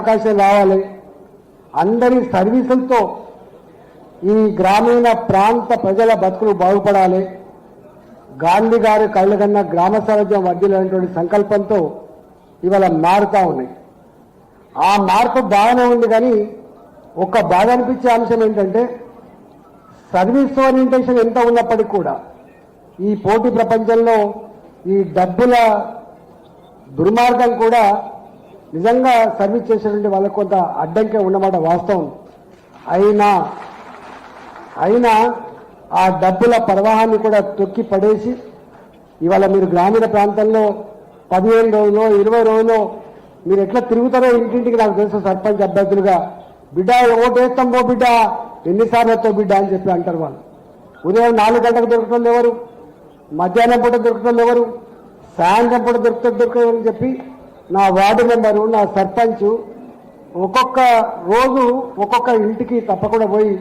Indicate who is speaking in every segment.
Speaker 1: అవకాశం రావాలి, అందరి సర్వీసులతో ఈ గ్రామీణ ప్రాంత ప్రజల బతుకులు బాగుపడాలి, గాంధీ గారు కళ్ళకన్నా గ్రామ స్వరాజ్యం వర్ధిల్లేటువంటి సంకల్పంతో ఇవాళ మారుతా ఉన్నాయి. ఆ మార్పు బాగానే ఉంది, కానీ ఒక బాధ అనిపించే అంశం ఏంటంటే సర్వీస్ ఓరియంటేషన్ ఎంత ఉన్నప్పటికీ కూడా ఈ పోటీ ప్రపంచంలో ఈ డబ్బుల దుర్మార్గం కూడా నిజంగా సర్వీస్ చేసేటువంటి వాళ్ళకు కొంత అడ్డంకే ఉన్నమాట వాస్తవం. అయినా ఆ డబ్బుల ప్రవాహాన్ని కూడా తొక్కి పడేసి ఇవాళ మీరు గ్రామీణ ప్రాంతంలో 15 రోజులు 20 రోజులు మీరు ఎట్లా తిరుగుతారో ఇంటింటికి నాకు తెలుసు. సర్పంచ్ అభ్యర్థులుగా బిడ్డ ఓటేస్తాం పో బిడ్డ, ఎన్నిసార్లు వస్తావు బిడ్డ అని చెప్పి అంటారు వాళ్ళు. ఉదయం 4 గంటలకు దొరుకుతుంది ఎవరు, మధ్యాహ్నం పూట దొరుకుతుంది ఎవరు, సాయంత్రం పూట దొరుకుతుంది అని చెప్పి నా వార్డు మెంబరు నా సర్పంచ్ ఒక్కొక్క రోజు ఒక్కొక్క ఇంటికి తప్పకుండా పోయి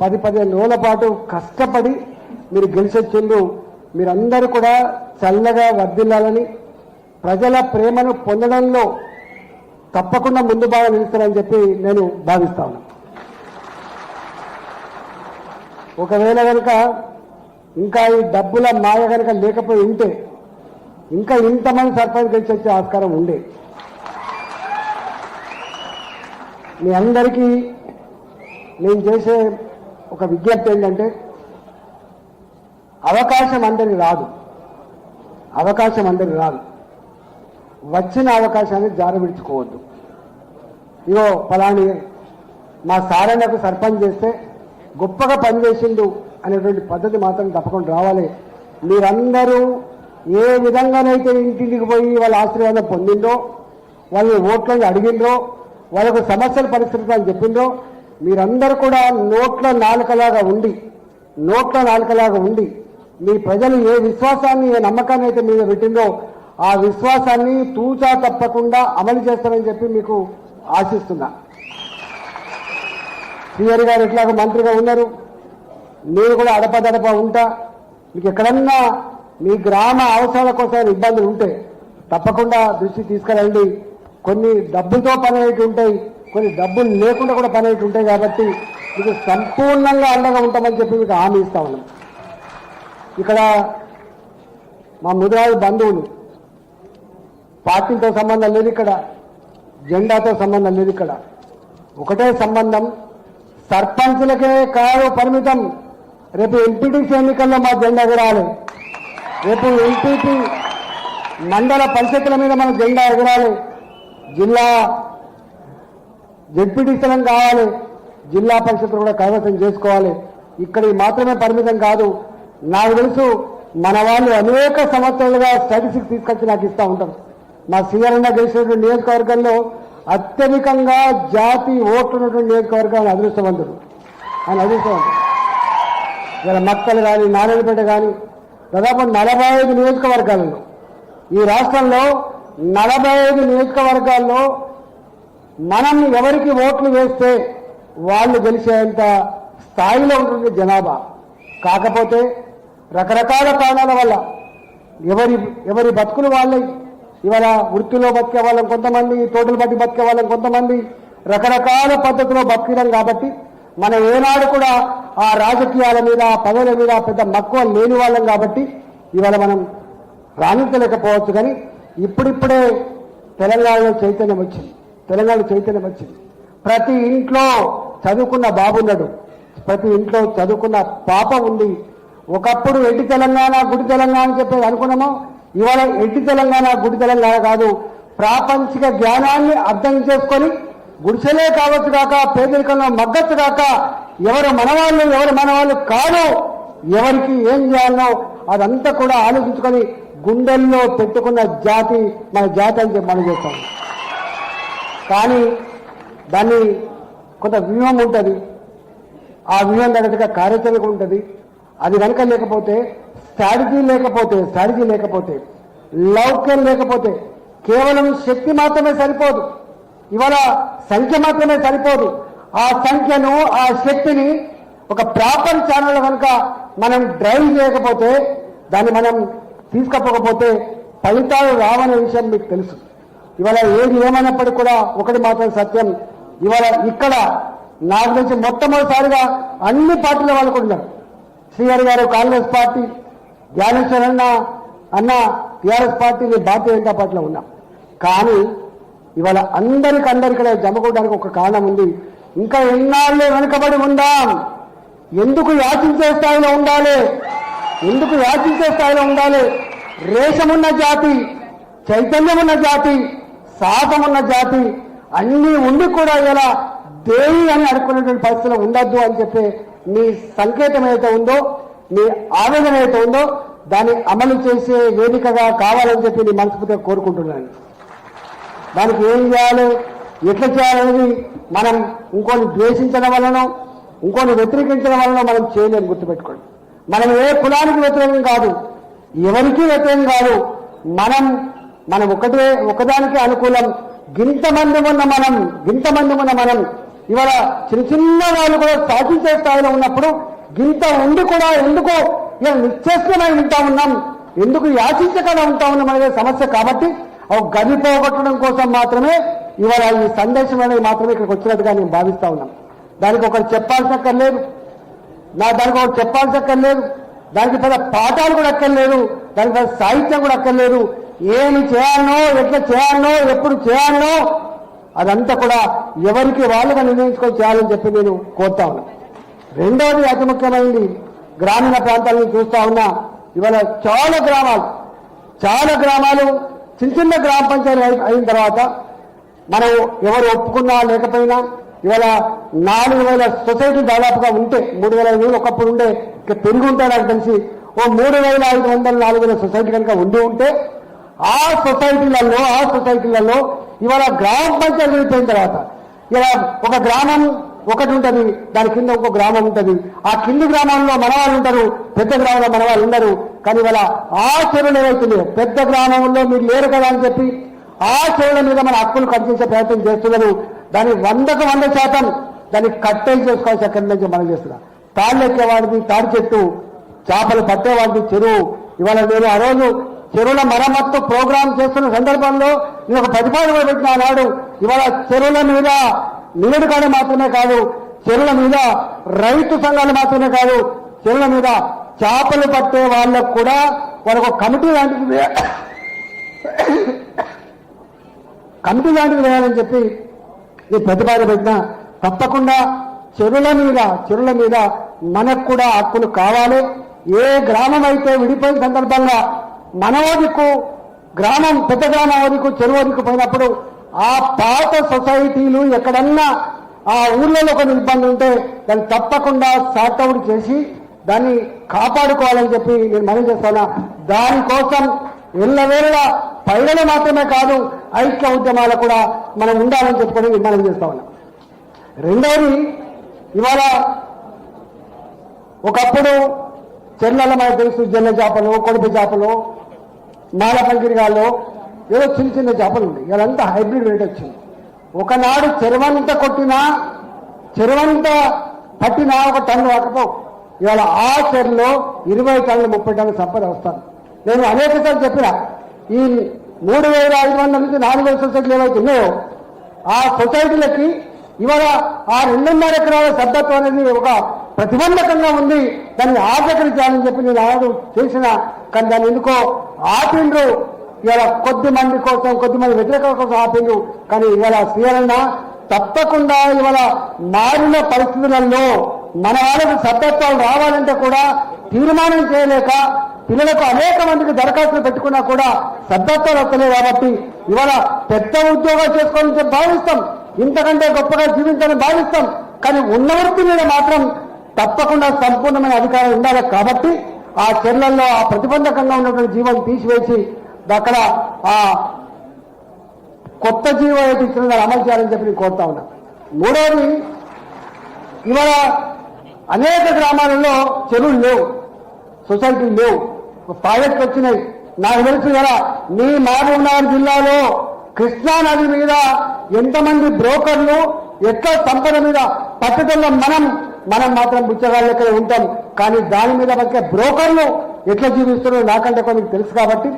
Speaker 1: 10-15 రోజుల పాటు కష్టపడి మీరు గెలిచొచ్చిండ్రు. మీరందరూ కూడా చల్లగా వర్ధిల్లాలని, ప్రజల ప్రేమను పొందడంలో తప్పకుండా ముందు బాగా నిలుస్తారని చెప్పి నేను భావిస్తాను. ఒకవేళ కనుక ఇంకా ఈ డబ్బుల మాయ కనుక లేకపోయి ఉంటే ఇంకా ఇంతమంది సర్పంచ్ గెలిచి వచ్చే ఆస్కారం ఉండే. మీ అందరికీ నేను చేసే ఒక విజ్ఞప్తి ఏంటంటే అవకాశం అందరికి రాదు, వచ్చిన అవకాశాన్ని జారవిడుచుకోవద్దు. ఇగో ఫలాని మా సారన్నకు సర్పంచ్ చేస్తే గొప్పగా పనిచేసిండు అనేటువంటి పద్ధతి మాత్రం తప్పకుండా రావాలి. మీరందరూ ఏ విధంగానైతే ఇంటింటికి పోయి వాళ్ళ ఆశీర్వాదం పొందిందో, వాళ్ళని ఓట్లను అడిగిండ్రో, వాళ్ళకు సమస్యల పరిస్థితులు అని చెప్పిండ్రో, మీరందరూ కూడా నోట్ల నాలుకలాగా ఉండి మీ ప్రజలు ఏ విశ్వాసాన్ని ఏ నమ్మకాన్ని అయితే మీద పెట్టిందో ఆ విశ్వాసాన్ని తూచా తప్పకుండా అమలు చేస్తారని చెప్పి మీకు ఆశిస్తున్నా. శ్రీహరి గారు ఎట్లాగో మంత్రిగా ఉన్నారు, మీరు కూడా అడపదడప ఉంటా. మీకు ఎక్కడన్నా మీ గ్రామ అవసరాల కోసం ఇబ్బందులు ఉంటే తప్పకుండా దృష్టి తీసుకురండి. కొన్ని డబ్బులతో పని అయ్యేటి ఉంటాయి, కొన్ని డబ్బులు లేకుండా కూడా పని అయ్యేటి ఉంటాయి. కాబట్టి మీకు సంపూర్ణంగా అండగా ఉంటామని చెప్పి మీకు హామీ ఇస్తా ఉన్నాం. ఇక్కడ మా ముదిరాజు బంధువులు, పార్టీతో సంబంధం లేదు, ఇక్కడ జెండాతో సంబంధం లేదు, ఇక్కడ ఒకటే సంబంధం. సర్పంచులకే కాదు పరిమితం, రేపు ఎంపీటీసీ ఎన్నికల్లో మా జెండా ఎగరాలి, రేపు ఎంపీపీ మండల పరిషత్తుల మీద మన జెండా ఎగరాలి, జిల్లా జెడ్పీటీసీలం కావాలి, జిల్లా పరిషత్తులు కూడా కైవసం చేసుకోవాలి. ఇక్కడికి మాత్రమే పరిమితం కాదు. నాకు తెలుసు మన వాళ్ళు అనేక సంవత్సరాలుగా స్టాటిస్టిక్స్ తీసుకొచ్చి నాకు ఇస్తూ ఉంటారు. మా సీఆర్ఎన్న గెలిచినటువంటి నియోజకవర్గంలో అత్యధికంగా జాతి ఓట్లు ఉన్నటువంటి నియోజకవర్గం అదృష్టవంతుడు. ఇలా మక్కలు కానీ నారాయణపేట కానీ దాదాపు 45 నియోజకవర్గాలలో, ఈ రాష్ట్రంలో 45 నియోజకవర్గాల్లో మనం ఎవరికి ఓట్లు వేస్తే వాళ్ళు గెలిచేంత స్థాయిలో ఉంటుంది జనాభా. కాకపోతే రకరకాల కారణాల వల్ల ఎవరి బతుకులు వాళ్ళే, ఇవాళ వృత్తిలో బతికే వాళ్ళం కొంతమంది, తోటలు బట్టి బతికే వాళ్ళం కొంతమంది, రకరకాల పద్ధతిలో బతికినాం. కాబట్టి మనం ఏనాడు కూడా ఆ రాజకీయాల మీద పదవుల మీద పెద్ద మక్కువ లేని వాళ్ళం. కాబట్టి ఇవాళ మనం రాణించలేకపోవచ్చు. కానీ ఇప్పుడిప్పుడే తెలంగాణలో చైతన్యం వచ్చింది. ప్రతి ఇంట్లో చదువుకున్న బాబున్నాడు, ప్రతి ఇంట్లో చదువుకున్న పాప ఉంది. ఒకప్పుడు ఎడ్డి తెలంగాణ గుడి తెలంగాణ అని చెప్పేది అనుకున్నామో, ఇవాళ ఎడ్డి తెలంగాణ గుడి తెలంగాణ కాదు. ప్రాపంచిక జ్ఞానాన్ని అర్థం చేసుకొని గుడిసెలే కావచ్చు కాక, పేదరికంలో మగ్గచ్చు కాక, ఎవరు మనవాళ్ళు కాదు, ఎవరికి ఏం చేయాలనో అదంతా కూడా ఆలోచించుకొని గుండెల్లో పెట్టుకున్న జాతి మన జాతి అని చెప్పి మనం చేస్తాం. కానీ దాన్ని కొంత వ్యూహం ఉంటుంది, ఆ వ్యూహం తగ్గట్టుగా కార్యాచరణ ఉంటుంది. అది కనుక లేకపోతే, స్ట్రాటజీ లేకపోతే, లౌక్యం లేకపోతే, కేవలం శక్తి మాత్రమే సరిపోదు, ఇవాళ సంఖ్య మాత్రమే సరిపోదు. ఆ సంఖ్యను, ఆ శక్తిని ఒక ప్రాపర్ ఛానల్ కనుక మనం డ్రైవ్ చేయకపోతే, దాన్ని మనం తీసుకపోకపోతే ఫలితాలు రావనే విషయం మీకు తెలుసు. ఇవాళ ఏది ఏమైనప్పటికీ కూడా ఒకటి మాత్రం సత్యం, ఇవాళ ఇక్కడ నాకు తెలిసి మొట్టమొదటిసారిగా అన్ని పార్టీల వాళ్ళు కూడా ఉన్నారు. శ్రీహరి గారు కాంగ్రెస్ పార్టీ, జ్ఞానేశ్వర్ అన్న టీఆర్ఎస్ పార్టీ, భారతీయ జనతా పార్టీలో ఉన్నాం. కానీ ఇవాళ అందరికీ జమకూడడానికి ఒక కారణం ఉంది. ఇంకా ఎన్నాళ్ళు వెనుకబడి ఉందాం, ఎందుకు యాచించే స్థాయిలో ఉండాలి, ఎందుకు యాచించే స్థాయిలో ఉండాలి. రేషమున్న జాతి, చైతన్యమున్న జాతి, సాహసమున్న జాతి అన్నీ ఉండి కూడా ఇలా దేవి అని అనుకునేటువంటి పరిస్థితులు ఉండొద్దు అని చెప్పి మీ సంకేతం ఏదైతే ఉందో, మీ ఆవేదన ఏదైతే ఉందో దాన్ని అమలు చేసే వేదికగా కావాలని చెప్పి నేను మనస్ఫూర్తిగా కోరుకుంటున్నాను. దానికి ఏం చేయాలి, ఎట్లా చేయాలనేది మనం ఇంకొని ద్వేషించడం వలన, ఇంకొని వ్యతిరేకించడం వలన మనం చేయలేము. గుర్తుపెట్టుకోండి, మనం ఏ కులానికి వ్యతిరేకం కాదు, ఎవరికి వ్యతిరేకం కాదు. మనం ఒకదానికి అనుకూలం. గింతమంది ఉన్న మనం ఇవాళ చిన్న వాళ్ళు కూడా సాధించే స్థాయిలో ఉన్నప్పుడు గింత ఉండి కూడా ఎందుకు ఇలా నిశ్చేష్టమై ఉంటా ఉన్నాం, ఎందుకు యాచించకుండా ఉంటా ఉన్నాం అనేది సమస్య. కాబట్టి ఒక గది పోగొట్టడం కోసం మాత్రమే ఇవాళ ఈ సందేశం అనేది మాత్రమే ఇక్కడికి వచ్చినట్టుగా నేను భావిస్తా ఉన్నాం. దానికి ఒకరు చెప్పాల్సక్కర్లేదు, దానికి ఒకటి చెప్పాల్సక్కర్లేదు, దానికి పెద్ద పాఠాలు కూడా అక్కర్లేదు, దానికి పెద్ద సాహిత్యం కూడా అక్కర్లేదు. ఏమి చేయాలనో, ఎట్లా చేయాలనో, ఎప్పుడు చేయాలనో అదంతా కూడా ఎవరికి వాళ్ళుగా నిర్ణయించుకొని చేయాలని చెప్పి నేను కోరుతా ఉన్నా. రెండవది అతి ముఖ్యమైనది, గ్రామీణ ప్రాంతాలను చూస్తా ఉన్నా. ఇవాళ చాలా గ్రామాలు చిన్న గ్రామ పంచాయతీ అయిన తర్వాత మనం ఎవరు ఒప్పుకున్నా లేకపోయినా ఇవాళ 4,000 సొసైటీ దాదాపుగా ఉంటే, 3,500 ఒకప్పుడు ఉండే, ఇక పెరిగి ఉంటే నాకు తెలిసి ఓ 3,500 4,000 సొసైటీ కనుక ఉంటే ఆ సొసైటీలలో ఇవాళ గ్రామ పంచాయతీ అయిపోయిన తర్వాత ఇలా ఒక గ్రామం ఒకటి ఉంటుంది, దాని కింద ఇంకో గ్రామం ఉంటుంది. ఆ కింది గ్రామంలో మనవాళ్ళు ఉంటారు, పెద్ద గ్రామంలో మనవాళ్ళు ఉండరు. కానీ ఇవాళ ఆ చెరువులు ఏవైతున్నాయో, పెద్ద గ్రామంలో మీరు లేరు కదా అని చెప్పి ఆ చెరువుల మీద మన హక్కులు కట్టించే ప్రయత్నం చేస్తున్నారు. దాన్ని 100% దాన్ని కట్టేలు చేసుకోవాల్సి అక్కడి నుంచి మనం చేస్తున్నాం. తాళ్ళు ఎక్కేవాడిది తాడి చెట్టు, చేపలు పట్టేవాడిది చెరువు. ఇవాళ నేను ఆ రోజు చెరువుల మరమ్మత్తు ప్రోగ్రాం చేస్తున్న సందర్భంలో నేను ఒక ప్రతిపాదన పెట్టిన నాడు, ఇవాళ చెరువుల మీద నీరుగానే మాత్రమే కాదు, చెరువుల మీద రైతు సంఘాలు మాత్రమే కాదు, చెరువుల మీద చేపలు పట్టే వాళ్ళకు కూడా వాళ్ళకు కమిటీ లాంటిది వేయాలని చెప్పి ఈ ప్రతిపాదన పెట్టిన. తప్పకుండా చెరువుల మీద మనకు కూడా హక్కులు కావాలి. ఏ గ్రామం అయితే విడిపోయిన సందర్భంగా మనవో దిక్కు గ్రామం, పెద్ద గ్రామం దిక్కు, చెరువు దిక్కు పోయినప్పుడు ఆ పాత సొసైటీలు ఎక్కడన్నా ఆ ఊళ్ళలో కొన్ని ఇబ్బంది ఉంటే దాన్ని తప్పకుండా సార్ట్అవుట్ చేసి దాన్ని కాపాడుకోవాలని చెప్పి నేను మనవి చేస్తాను. దానికోసం ఎల్లవేళ పైడలు మాత్రమే కాదు, ఐక్య ఉద్యమాలు కూడా మనం ఉండాలని చెప్పుకొని మనం చేస్తా ఉన్నాం. రెండవది, ఇవాళ ఒకప్పుడు చెర్లలో మనకు తెలుసు, జల్ల చేపలు, కొడుపు చేపలు, మాలపంగిరిగాల్లో ఏదో చిన్న చేపలు ఉన్నాయి. ఇదంతా హైబ్రిడ్ రేట్ వచ్చింది. ఒకనాడు చెరువంతా పట్టినా ఒక టన్ను రాకపోవు. ఇవాళ ఆ చెరువులో 20 టన్నులు 30 టన్నుల సంపద వస్తాను. నేను అనేక సార్లు చెప్పిన, ఈ 3,500 నుంచి 4,000 సొసైటీలు ఏవైతే ఉన్నాయో ఆ సొసైటీలకి ఇవాళ ఆ 2.5 ఎకరాల సభ్యత్వం అనేది ఒక ప్రతిబంధకంగా ఉంది. దాన్ని ఆచరించాలని చెప్పి నేను ఆడు చేసిన, కానీ దాన్ని ఎందుకో ఆపిండ్రు. ఇవాళ కొద్ది మంది వ్యతిరేకత కోసం ఆపిండ్రు. కానీ ఇవాళ శ్రీరణ తప్పకుండా ఇవాళ మారిన పరిస్థితులలో మన వాళ్ళకి సభ్యత్వాలు రావాలంటే కూడా తీర్మానం చేయలేక పిల్లలకు అనేక మందికి దరఖాస్తులు పెట్టుకున్నా కూడా సభ్యత్వాలు వస్తలేదు. కాబట్టి ఇవాళ పెద్ద ఉద్యోగాలు చేసుకోవాలని భావిస్తాం, ఇంతకంటే గొప్పగా జీవించాలని భావిస్తాం. కానీ ఉన్న వృత్తి మీద మాత్రం తప్పకుండా సంపూర్ణమైన అధికారం ఉండాలి. కాబట్టి ఆ చర్యల్లో ఆ ప్రతిబంధకంగా ఉన్నటువంటి జీవం తీసివేసి అక్కడ ఆ కొత్త జీవం అయితే ఇచ్చిన అమలు చేయాలని చెప్పి నేను కోరుతా ఉన్నా. మూడవది, ఇవాళ అనేక గ్రామాలలో చెరువులు లేవు, సొసైటీలు లేవు, ప్రాజెక్టులు వచ్చినాయి. నాకు తెలుసు కదా, మీ మహబూబ్నగర్ జిల్లాలో కృష్ణా నది మీద ఎంతమంది బ్రోకర్లు ఎక్కడ సంపద మీద పట్టుదల మనం మాత్రం బుచ్చగాళ్ళు ఎక్కడ ఉంటాం. కానీ దాని మీద బతికే బ్రోకర్లు ఎట్లా జీవిస్తున్నారో నాకంటే కొన్ని తెలుసు. కాబట్టి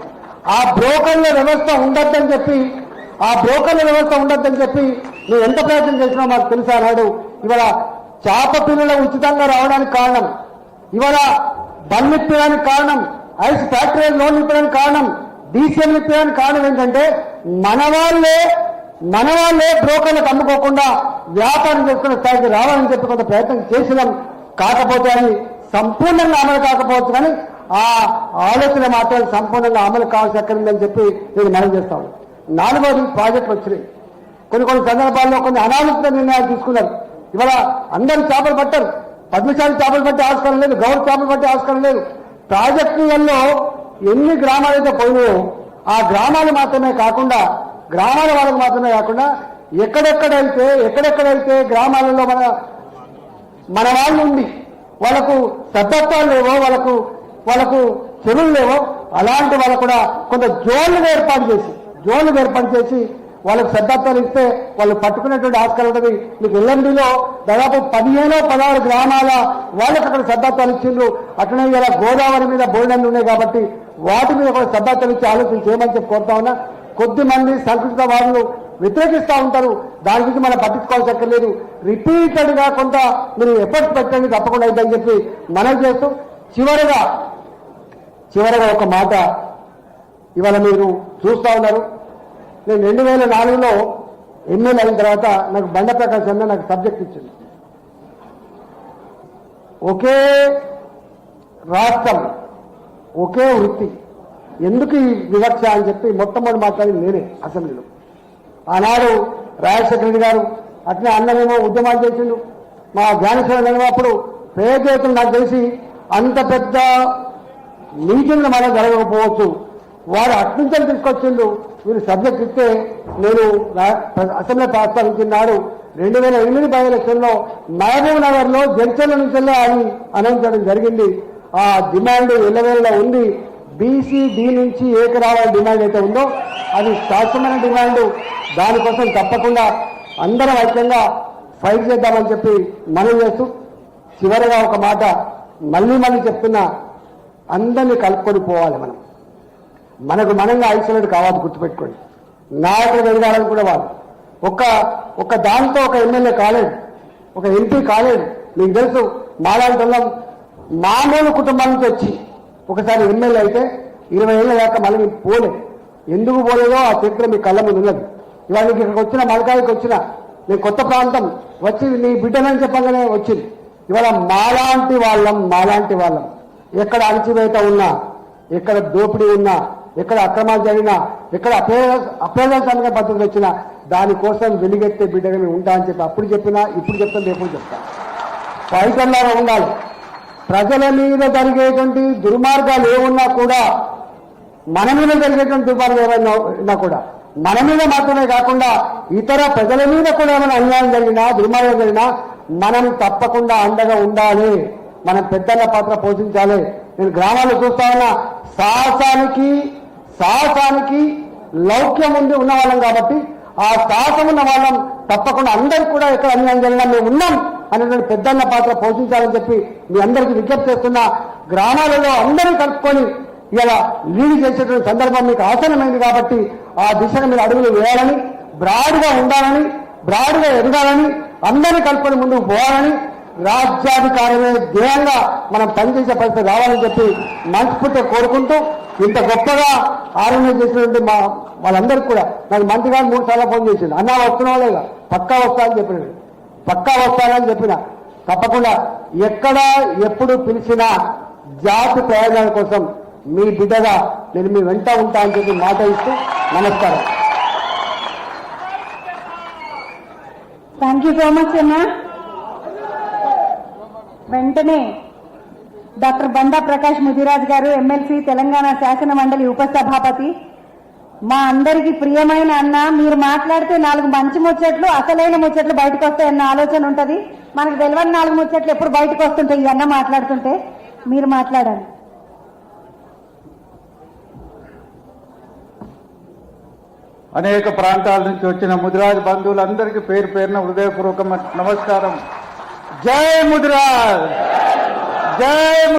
Speaker 1: ఆ బ్రోకర్ల వ్యవస్థ ఉండద్దని చెప్పి ఆ బ్రోకర్ల వ్యవస్థ ఉండద్దని చెప్పి నువ్వు ఎంత ప్రయత్నం చేసినా మాకు తెలుసా నాడు. ఇవాళ చేప పిల్లలు ఉచితంగా రావడానికి కారణం, ఇవాళ బండ్లు ఇప్పడానికి కారణం, ఐస్ ఫ్యాక్టరీ లోన్లు ఇప్పడానికి కారణం, డీసీఎంలు ఇప్పడానికి కారణం ఏంటంటే మన వాళ్ళే బ్రోకర్లకు అమ్ముకోకుండా వ్యాపారం చేసుకునే స్థాయికి రావాలని చెప్పి కొంత ప్రయత్నం చేసినాం. కాకపోతే అది సంపూర్ణంగా అమలు కాకపోవచ్చు, కానీ ఆ ఆలోచన మాత్రం సంపూర్ణంగా అమలు కావాల్సి ఎక్కడుందని చెప్పి నేను మనం చేస్తాను. 4వది ప్రాజెక్టులు వచ్చినాయి. కొన్ని సందర్భాల్లో కొన్ని అనాలోచిత నిర్ణయాలు తీసుకున్నారు. ఇవాళ అందరూ చేపలు పట్టారు, పద్మశాలి చేపలు పట్టే ఆస్కారం లేదు, గౌరవ చేపలు పట్టే ఆస్కారం లేదు. ప్రాజెక్టులలో ఎన్ని గ్రామాలైతే పోయినాయో ఆ గ్రామాలు మాత్రమే కాకుండా, గ్రామాల వాళ్ళకు మాత్రమే కాకుండా ఎక్కడెక్కడైతే గ్రామాలలో మన వాళ్ళు ఉండి వాళ్ళకు సభ్యత్వాలు లేవో, వాళ్ళకు చెరువులు లేవో అలాంటి వాళ్ళకు కూడా కొంత జోన్లు ఏర్పాటు చేసి వాళ్ళకు సభ్యత్వాలు ఇస్తే వాళ్ళు పట్టుకునేటువంటి ఆస్కారం ఉంటుంది. మీకు ఎల్ఎండిలో దాదాపు 15-16 గ్రామాల వాళ్ళకి అక్కడ సభ్యత్వాలు ఇచ్చిండ్రు. అట్లనే ఇలా గోదావరి మీద బోర్డర్లు ఉన్నాయి కాబట్టి వాటి మీద కూడా సభ్యత్వాలు ఇచ్చి ఆలోచన చేయమని చెప్పి కోరుతా ఉన్నా. కొద్ది మంది సంకుచిత వాదులు వ్యతిరేకిస్తూ ఉంటారు, దాని గురించి మనం పట్టించుకోవాల్సి అక్కర్లేదు. రిపీటెడ్ గా కొంత మీరు ఎఫర్ట్స్ పెట్టండి, తప్పకుండా అయిద్దని చెప్పి మనం చేస్తూ చివరగా ఒక మాట ఇవాళ మీరు చూస్తా ఉన్నారు. నేను 2004లో ఎమ్మెల్యే అయిన తర్వాత నాకు బండ ప్రకాష్ అన్న నాకు సబ్జెక్ట్ ఇచ్చింది. ఒకే రాష్ట్రం ఒకే వృత్తి ఎందుకు ఈ వివక్ష అని చెప్పి మొట్టమొదటి మాట్లాడింది నేనే అసెంబ్లీలో. ఆనాడు రాజశేఖర రెడ్డి గారు అట్లే అన్నమేమో ఉద్యమాలు చేసిండు. మా జ్ఞానేశ్వర అప్పుడు పేదలు నాకు తెలిసి అంత పెద్ద మీటింగ్లు మనం జరగకపోవచ్చు, వారు అట్నుంచని తీసుకొచ్చిండు. వీరు సబ్జెక్ట్ ఇస్తే నేను అసెంబ్లీ ప్రస్తావించినాడు 2008 బై ఎలక్షన్లో మహబూబ్ నగర్ లో జడ్చర్ల నుంచి అని అనౌన్స్ చేయడం జరిగింది. ఆ డిమాండ్ ఎల్లవేళలో ఉంది. బీసీ-డి నుంచి ఏకరావాల డిమాండ్ అయితే ఉందో అది శాశ్వతమైన డిమాండ్. దానికోసం తప్పకుండా అందరం ఐక్యంగా ఫైట్ చేద్దామని చెప్పి మనం చేస్తూ చివరిగా ఒక మాట మళ్ళీ చెప్తున్నా, అందరినీ కలుపుకొని పోవాలి. మనకు మనంగా ఐసోలేట్ కావాలి, గుర్తుపెట్టుకోండి. నాయకులు ఎదగాలని కూడా వాళ్ళు ఒక దాంతో ఒక ఎమ్మెల్యే కాలేడు, ఒక ఎంపీ కాలేడు. మీకు తెలుసు మాలాంటి వాళ్ళం మామూలు కుటుంబాల నుంచి వచ్చి ఒకసారి ఎమ్మెల్యే అయితే 20 ఏళ్ళ దాకా మళ్ళీ పోలేదు. ఎందుకు పోలేదో ఆ చరిత్ర మీ కళ్ళ ముందు ఉన్నది. ఇవాళ మీకు ఇక్కడికి వచ్చిన మలకాయకి వచ్చిన నేను కొత్త ప్రాంతం వచ్చి నీ బిడ్డనని చెప్పగానే వచ్చింది. ఇవాళ మాలాంటి వాళ్ళం ఎక్కడ అణచివేత ఉన్నా, ఎక్కడ దోపిడీ ఉన్నా, ఎక్కడ అక్రమాలు జరిగినా, ఎక్కడ అప్రజాస్వామిక పద్ధతులు వచ్చినా దానికోసం వెలుగెత్తే బిడ్డగా మేము ఉంటా అని చెప్పి అప్పుడు చెప్పినా, ఇప్పుడు చెప్తాను, రేపు చెప్తాను. ఫైటర్లాగా ఉండాలి. ప్రజల మీద జరిగేటువంటి దుర్మార్గాలు ఏమున్నా కూడా, మన మీద జరిగేటువంటి దుర్మార్గాలు ఏమైనా కూడా మన మీద మాత్రమే కాకుండా ఇతర ప్రజల మీద కూడా ఏమైనా అన్యాయం జరిగినా, దుర్మార్గం జరిగినా మనం తప్పకుండా అండగా ఉండాలి. మనం పెద్దల పాత్ర పోషించాలి. నేను గ్రామాలు చూస్తా ఉన్నా, సాహసానికి లౌక్యం ఉన్న వాళ్ళం కాబట్టి ఆ సాహసం ఉన్న వాళ్ళం తప్పకుండా అందరికీ కూడా ఎక్కడ అన్యాయం జరిగినా మేము ఉన్నాం అనేటువంటి పెద్దన్న పాత్ర పోషించాలని చెప్పి మీ అందరికీ విజ్ఞప్తి చేస్తున్నా. గ్రామాలలో అందరూ కలుపుకొని ఇలా లీడ్ చేసేటువంటి సందర్భం మీకు ఆసనమైంది కాబట్టి ఆ దిశగా మీరు అడుగులు వేయాలని, బ్రాడ్గా ఉండాలని, బ్రాడ్గా ఎదగాలని, అందరినీ కలుపుకొని ముందుకు పోవాలని, రాజ్యాధికారమే ధ్యేయంగా మనం పనిచేసే పరిస్థితి రావాలని చెప్పి మనస్ఫూర్తిగా కోరుకుంటూ, ఇంత గొప్పగా ఆర్గనైజ్ చేసినటువంటి వాళ్ళందరికీ కూడా నాకు మంత్రి గారు 3 సార్లు ఫోన్ చేసింది. అన్నా వస్తున్నావా లేదా, పక్కా వస్తానని చెప్పిన తప్పకుండా ఎక్కడ ఎప్పుడు పిలిచినా జాతి ప్రయోజనాల కోసం మీ బిడ్డగా నేను మీ వెంట ఉంటా అని చెప్పి మాట ఇస్తూ నమస్కారం.
Speaker 2: థ్యాంక్ యూ సో మచ్ అన్నా. వెంటనే డాక్టర్ బండా ప్రకాష్ ముదిరాజ్ గారు, ఎమ్మెల్సీ, తెలంగాణ శాసన మండలి ఉపసభాపతి, మా అందరికీ ప్రియమైన అన్న. మీరు మాట్లాడితే 4 మంచి ముచ్చట్లు, అసలైన ముచ్చట్లు బయటకు వస్తాయన్న ఆలోచన ఉంటుంది. మనకు తెలియని 4 ముచ్చట్లు ఎప్పుడు బయటకు వస్తుంటాయి. ఈ అన్న మాట్లాడుతుంటే మీరు మాట్లాడాలి.
Speaker 3: అనేక ప్రాంతాల నుంచి వచ్చిన ముదిరాజ్ బంధువులందరికీ పేరు పేరున హృదయపూర్వక నమస్కారం. జై ముదిరాజ్, జై